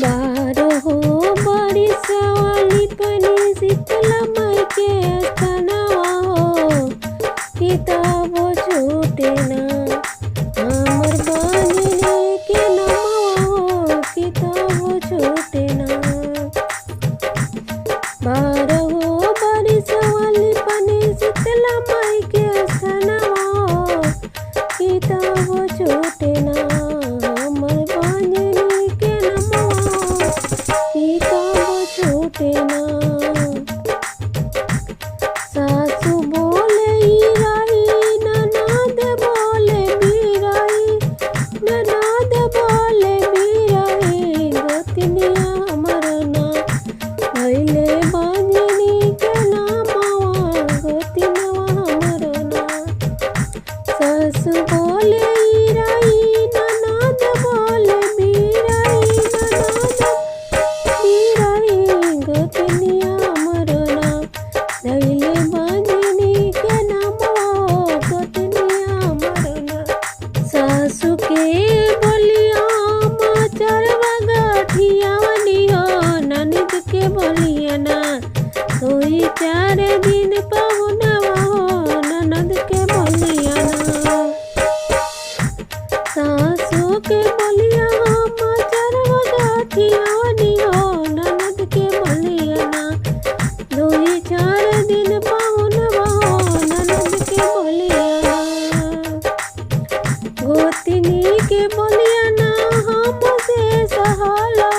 बारहो बारिश वाली पनी शीतला माई के अस्थानवा हो किताबो छूटे ना हमर बंजनी के नमवा हो किताबो छूटे ना। बारहो बारिश वाली पनी शीतला माई के अस्थानवा हो किताबो छूटे ना हमर बंजनी के नमवा किताबो छूटे ना। सासू बोले ईराई ननद बोले बीराई ननद बोले बीराई गोतनिया हमर ना भइले बंजनी के नमवा गोतनिया हमर ना। सासू बोले ईराई ननद बोले बीराई ननद बीराई गोतनिया हमर ना भइले बंजनी के नमवा गोतनिया हमर ना। सासू के बोलिया चरवा गठियावनी हो ननद के बोलिया ना सोई 4 दिन पहुनवा हो ननद के बोलिया ना। सासू के बोलिया चरवा गठियावनी हो ननद के बोलिया ना सोई 4 दिन पहुनवा हो ननद के बोलिया ना। गोतनी के बोलिया ना हमसे सहाला